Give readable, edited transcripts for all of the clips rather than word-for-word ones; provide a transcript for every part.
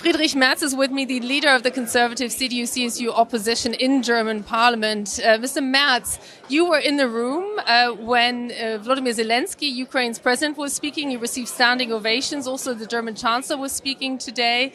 Friedrich Merz is with me, the leader of the conservative CDU-CSU opposition in German parliament. Mr. Merz, you were in the room when Volodymyr Zelensky, Ukraine's president, was speaking. You received standing ovations. Also, the German chancellor was speaking today.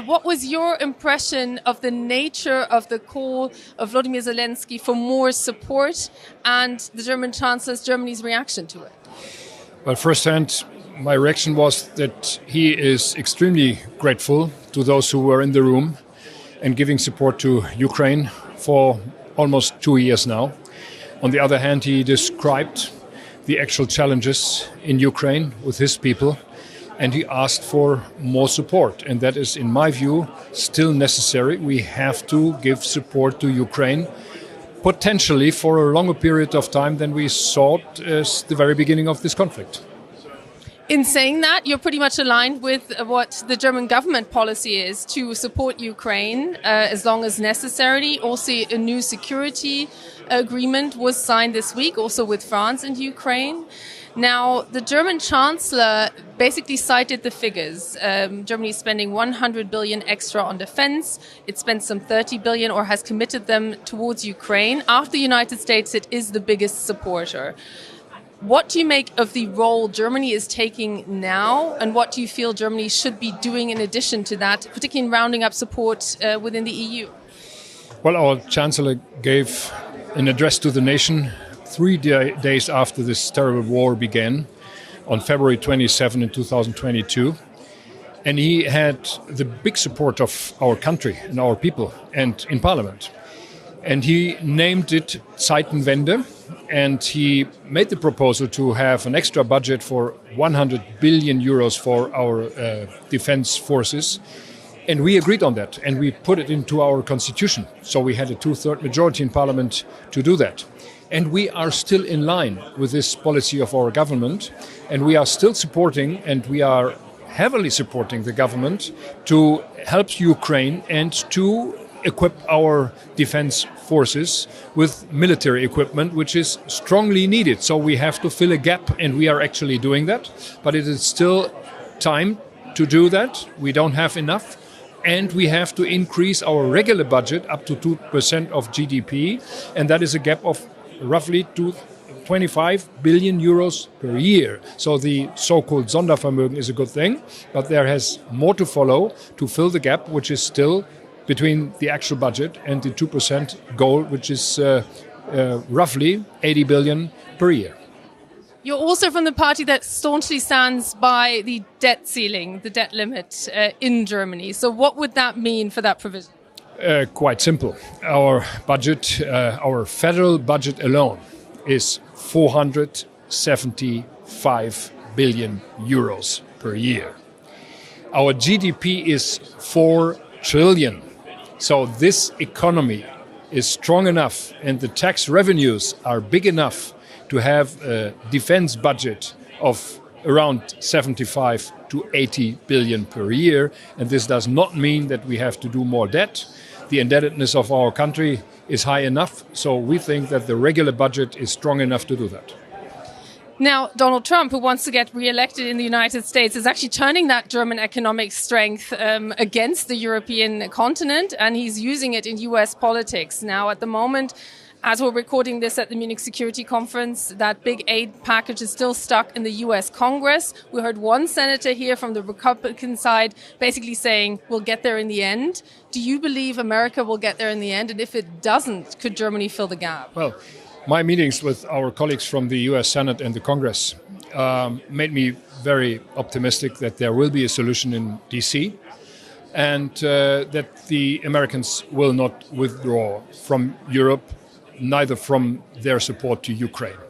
What was your impression of the nature of the call of Volodymyr Zelensky for more support and the German chancellor's Germany's reaction to it? Well, firsthand, my reaction was that he is extremely grateful to those who were in the room and giving support to Ukraine for almost 2 years now. On the other hand, he described the actual challenges in Ukraine with his people, and he asked for more support. And that is, in my view, still necessary. We have to give support to Ukraine, potentially for a longer period of time than we sought at the very beginning of this conflict. In saying that, you're pretty much aligned with what the German government policy is to support Ukraine as long as necessary. Also, a new security agreement was signed this week, also with France and Ukraine. Now, the German chancellor basically cited the figures. Germany is spending 100 billion extra on defense. It spent some 30 billion or has committed them towards Ukraine. After the United States, it is the biggest supporter. What do you make of the role Germany is taking now, and what do you feel Germany should be doing in addition to that, particularly in rounding up support within the EU? Well, our Chancellor gave an address to the nation 3 days after this terrible war began, on February 27 in 2022. And he had the big support of our country and our people and in Parliament. And he named it Zeitenwende, and he made the proposal to have an extra budget for 100 billion euros for our defense forces. And we agreed on that, and we put it into our constitution. So we had a 2/3 majority in Parliament to do that. And we are still in line with this policy of our government, and we are still supporting, and we are heavily supporting the government to help Ukraine and to equip our defense forces with military equipment, which is strongly needed. So we have to fill a gap, and we are actually doing that. But it is still time to do that. We don't have enough. And we have to increase our regular budget up to 2% of GDP. And that is a gap of roughly 25 billion euros per year. So the so-called Sondervermögen is a good thing. But there has more to follow to fill the gap, which is still between the actual budget and the 2% goal, which is roughly 80 billion per year. You're also from the party that staunchly stands by the debt ceiling, the debt limit in Germany. So what would that mean for that provision? Quite simple. Our budget, our federal budget alone is 475 billion euros per year. Our GDP is 4 trillion. So this economy is strong enough, and the tax revenues are big enough to have a defense budget of around 75 to 80 billion per year. And this does not mean that we have to do more debt. The indebtedness of our country is high enough. So we think that the regular budget is strong enough to do that. Now, Donald Trump, who wants to get re-elected in the United States, is actually turning that German economic strength against the European continent, and he's using it in US politics. Now, at the moment, as we're recording this at the Munich Security Conference, that big aid package is still stuck in the US Congress. We heard one senator here from the Republican side basically saying, we'll get there in the end. Do you believe America will get there in the end? And if it doesn't, could Germany fill the gap? Well, my meetings with our colleagues from the US Senate and the Congress made me very optimistic that there will be a solution in DC, and that the Americans will not withdraw from Europe, neither from their support to Ukraine.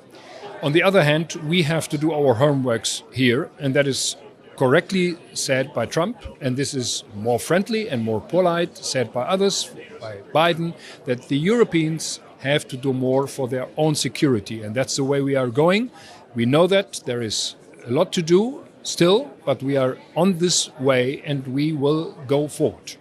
On the other hand, we have to do our homeworks here, and that is correctly said by Trump, and this is more friendly and more polite said by others, by Biden, that the Europeans have to do more for their own security, and that's the way we are going. We know that there is a lot to do still, but we are on this way, and we will go forward.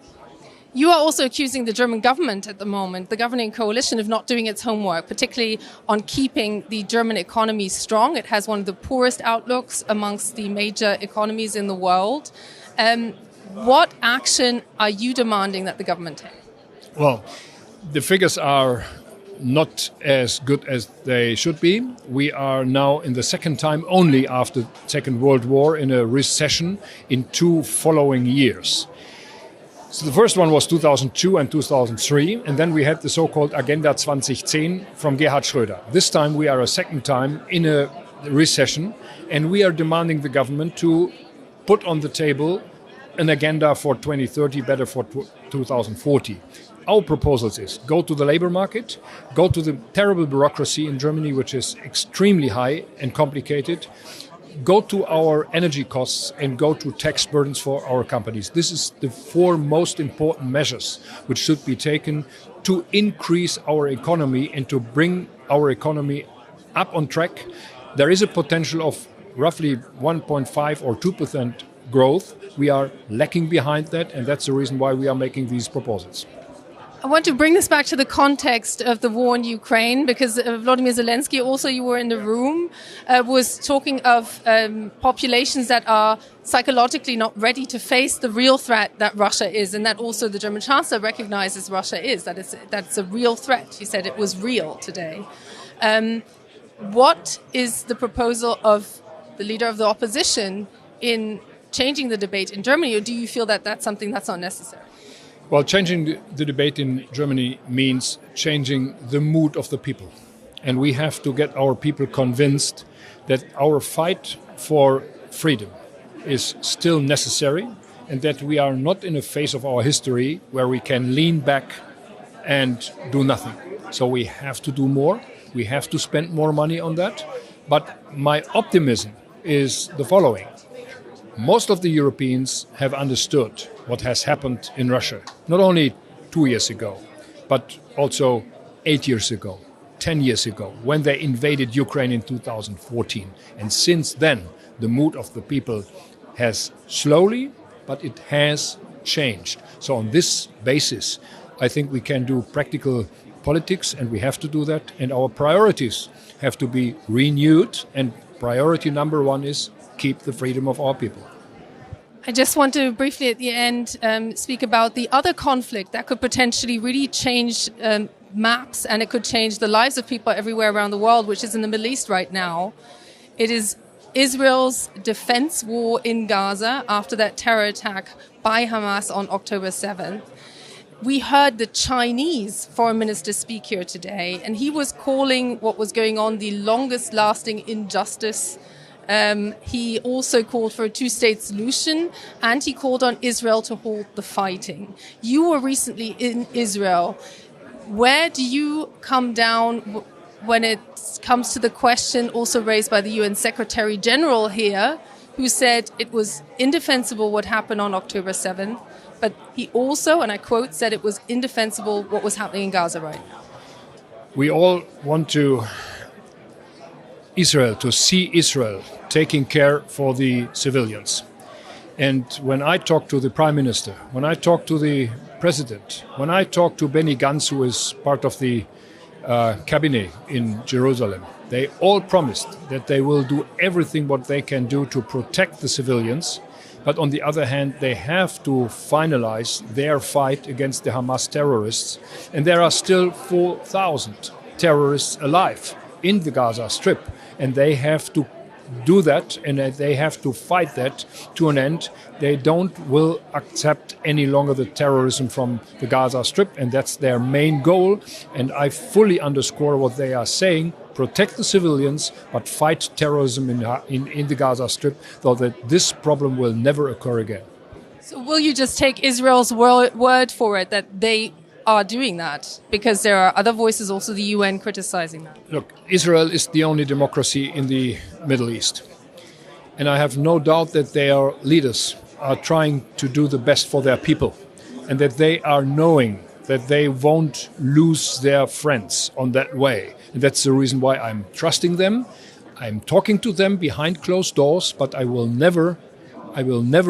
You are also accusing the German government at the moment, the governing coalition, of not doing its homework, particularly on keeping the German economy strong. It has one of the poorest outlooks amongst the major economies in the world. What action are you demanding that the government take? Well, the figures are not as good as they should be. We are now in the second time only after Second World War in a recession in 2 following years. So the first one was 2002 and 2003, and then we had the so-called Agenda 2010 from Gerhard Schröder. This time we are a second time in a recession, and we are demanding the government to put on the table an agenda for 2030, better for 2040. Our proposals is go to the labor market, go to the terrible bureaucracy in Germany, which is extremely high and complicated, go to our energy costs and go to tax burdens for our companies. This is the 4 most important measures which should be taken to increase our economy and to bring our economy up on track. There is a potential of roughly 1.5 or 2% growth. We are lacking behind that, and that's the reason why we are making these proposals. I want to bring this back to the context of the war in Ukraine, because Volodymyr Zelensky, also you were in the room, was talking of populations that are psychologically not ready to face the real threat that Russia is, and that also the German Chancellor recognizes Russia is, that it's a real threat. He said it was real today. What is the proposal of the leader of the opposition in changing the debate in Germany, or do you feel that that's something that's not necessary? Well, changing the debate in Germany means changing the mood of the people. And we have to get our people convinced that our fight for freedom is still necessary and that we are not in a phase of our history where we can lean back and do nothing. So we have to do more. We have to spend more money on that. But my optimism is the following. Most of the Europeans have understood what has happened in Russia, not only 2 years ago, but also 8 years ago, 10 years ago, when they invaded Ukraine in 2014. And since then, the mood of the people has slowly, but it has changed. So on this basis, I think we can do practical politics, and we have to do that. And our priorities have to be renewed. And priority number 1 is keep the freedom of our people. I just want to briefly at the end speak about the other conflict that could potentially really change maps, and it could change the lives of people everywhere around the world, which is in the Middle East right now. It is Israel's defense war in Gaza after that terror attack by Hamas on October 7th. We heard the Chinese foreign minister speak here today, and he was calling what was going on the longest lasting injustice. He also called for a 2-state solution, and he called on Israel to halt the fighting. You were recently in Israel. Where do you come down when it comes to the question also raised by the UN Secretary General here, who said it was indefensible what happened on October 7th, but he also, and I quote, said it was indefensible what was happening in Gaza right now? We all want to see Israel taking care for the civilians. And when I talk to the Prime Minister, when I talk to the President, when I talk to Benny Gantz, who is part of the cabinet in Jerusalem, they all promised that they will do everything what they can do to protect the civilians. But on the other hand, they have to finalize their fight against the Hamas terrorists. And there are still 4,000 terrorists alive in the Gaza Strip. And they have to do that, and they have to fight that to an end. They will accept any longer the terrorism from the Gaza Strip, and that's their main goal. And I fully underscore what they are saying: protect the civilians, but fight terrorism in the Gaza Strip, so that this problem will never occur again. So will you just take Israel's word for it that they are doing that? Because there are other voices, also the UN, criticizing that. Look, Israel is the only democracy in the Middle East. And I have no doubt that their leaders are trying to do the best for their people, and that they are knowing that they won't lose their friends on that way. And that's the reason why I'm trusting them. I'm talking to them behind closed doors, but I will never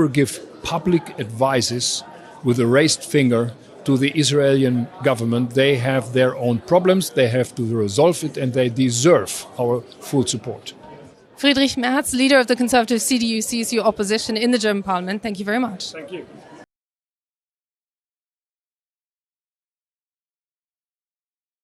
give public advices with a raised finger to the Israeli government. They have their own problems, they have to resolve it, and they deserve our full support. Friedrich Merz, leader of the conservative CDU-CSU opposition in the German parliament, thank you very much. Thank you.